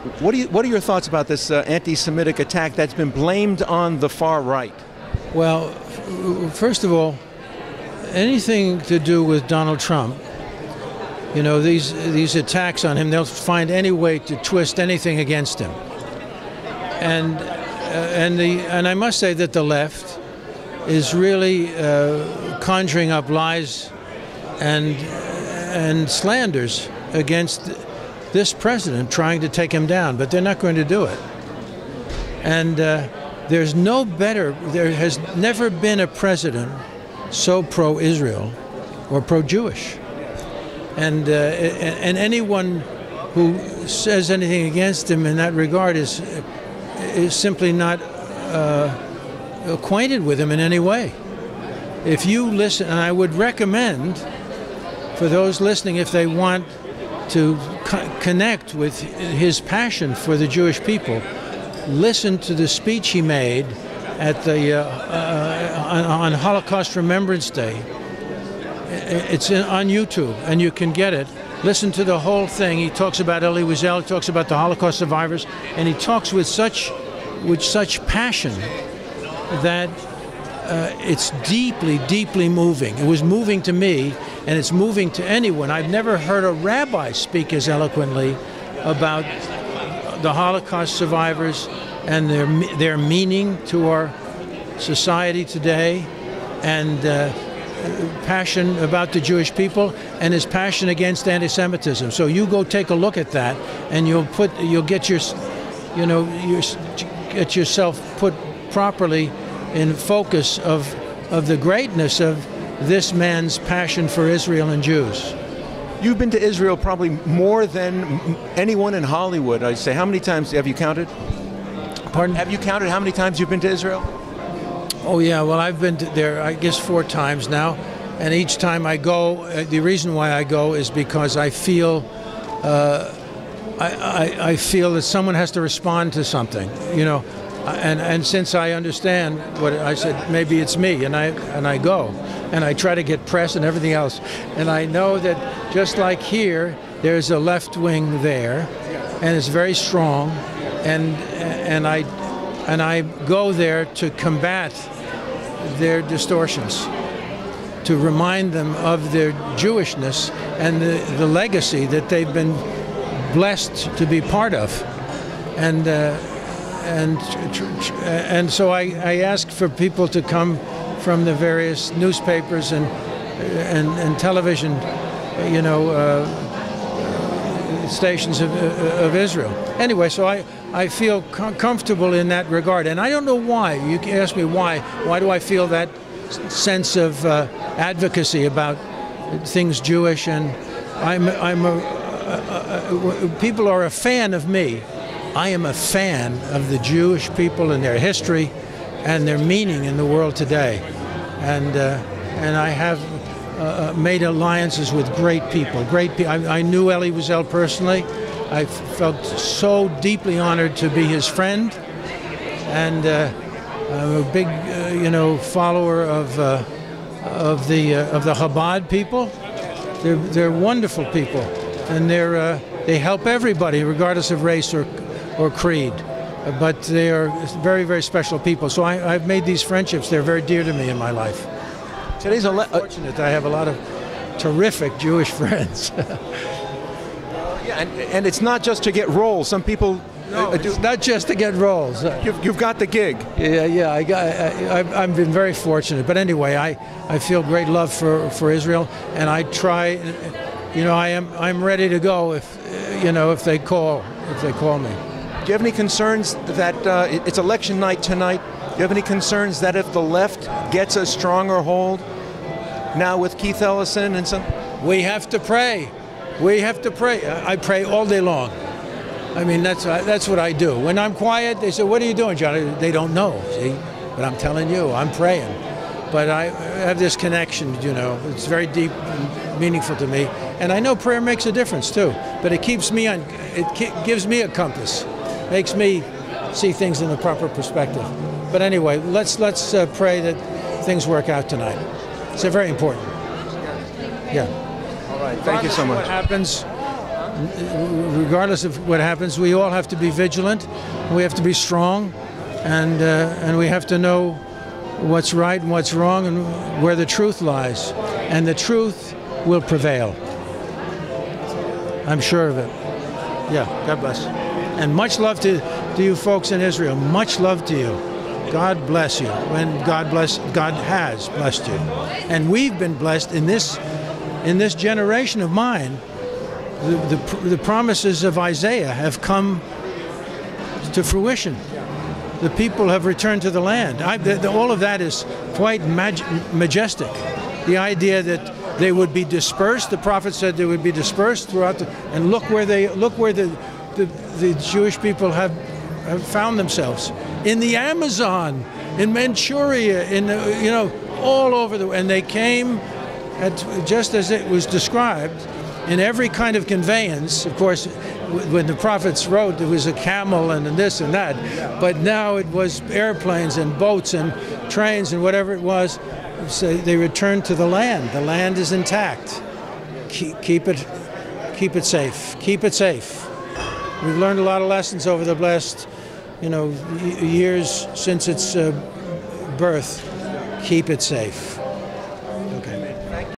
What are your thoughts about this anti-Semitic attack that's been blamed on the far right? Well, first of all, anything to do with Donald Trump, you know, these attacks on him, they'll find any way to twist anything against him. And I must say that the left is really conjuring up lies and slanders against this president, trying to take him down, but they're not going to do it. And there has never been a president so pro-Israel or pro-Jewish. And anyone who says anything against him in that regard is simply not acquainted with him in any way. If you listen, and I would recommend for those listening, if they want to connect with his passion for the Jewish people, listen to the speech he made at the on Holocaust Remembrance Day. It's on YouTube, and you can get it. Listen to the whole thing. He talks about Elie Wiesel, he talks about the Holocaust survivors, and he talks with such passion that it's deeply, deeply moving. It was moving to me, and it's moving to anyone. I've never heard a rabbi speak as eloquently about the Holocaust survivors and their meaning to our society today, and passion about the Jewish people, and his passion against anti-Semitism. So you go take a look at that, and you'll get yourself put properly in focus of the greatness of this man's passion for Israel and Jews. You've been to Israel probably more than anyone in Hollywood, I'd say. How many times have you counted? Pardon? Have you counted how many times you've been to Israel? Oh yeah, well, I've been there, I guess, 4 times now, and each time I go, the reason why I go is because I feel I feel that someone has to respond to something, you know. And since I understand what I said, maybe it's me, and I go, and I try to get press and everything else, and I know that just like here, there's a left wing there, and it's very strong, and I go there to combat their distortions, to remind them of their Jewishness and the legacy that they've been blessed to be part of, and so I ask for people to come from the various newspapers and television, you know, stations of Israel. Anyway, so I feel comfortable in that regard, and I don't know why. You can ask me why. Why do I feel that sense of advocacy about things Jewish? And people are a fan of me. I am a fan of the Jewish people and their history and their meaning in the world today. And I have made alliances with great people. I knew Elie Wiesel personally. I felt so deeply honored to be his friend. And I'm a big, you know, follower of the Chabad people. They're wonderful people, and they help everybody regardless of race or creed, but they are very, very special people. So I've made these friendships. They're very dear to me in my life. Today's fortunate that I have a lot of terrific Jewish friends. Yeah, and it's not just to get roles. Some people it's not just to get roles. You've got the gig. Yeah. I've been very fortunate. But anyway, I feel great love for Israel, and I try. You know, I'm ready to go if they call me. Do you have any concerns that it's election night tonight? Do you have any concerns that if the left gets a stronger hold now with Keith Ellison and some? We have to pray. We have to pray. I pray all day long. I mean, that's what I do. When I'm quiet, they say, "What are you doing, John?" They don't know, see? But I'm telling you, I'm praying. But I have this connection, you know. It's very deep and meaningful to me. And I know prayer makes a difference too. But it keeps me on. Gives me a compass. Makes me see things in the proper perspective. But anyway, let's pray that things work out tonight. It's very important. Yeah. All right. Thank you so much. What happens? regardless of what happens, we all have to be vigilant. We have to be strong, and we have to know what's right and what's wrong and where the truth lies. And the truth will prevail. I'm sure of it. Yeah, God bless. And much love to you folks in Israel. Much love to you. God bless you. And God has blessed you. And we've been blessed in this generation of mine. The promises of Isaiah have come to fruition. The people have returned to the land. All of that is quite majestic. The idea that they would be dispersed. The prophet said they would be dispersed throughout and look where the Jewish people have found themselves, in the Amazon, in Manchuria, all over and they came just as it was described, in every kind of conveyance. Of course, when the prophets wrote, it was a camel and this and that, but now it was airplanes and boats and trains and whatever it was. So they returned to the land. The land is intact. Keep it safe. Keep it safe. We've learned a lot of lessons over the last, years since its birth. Keep it safe.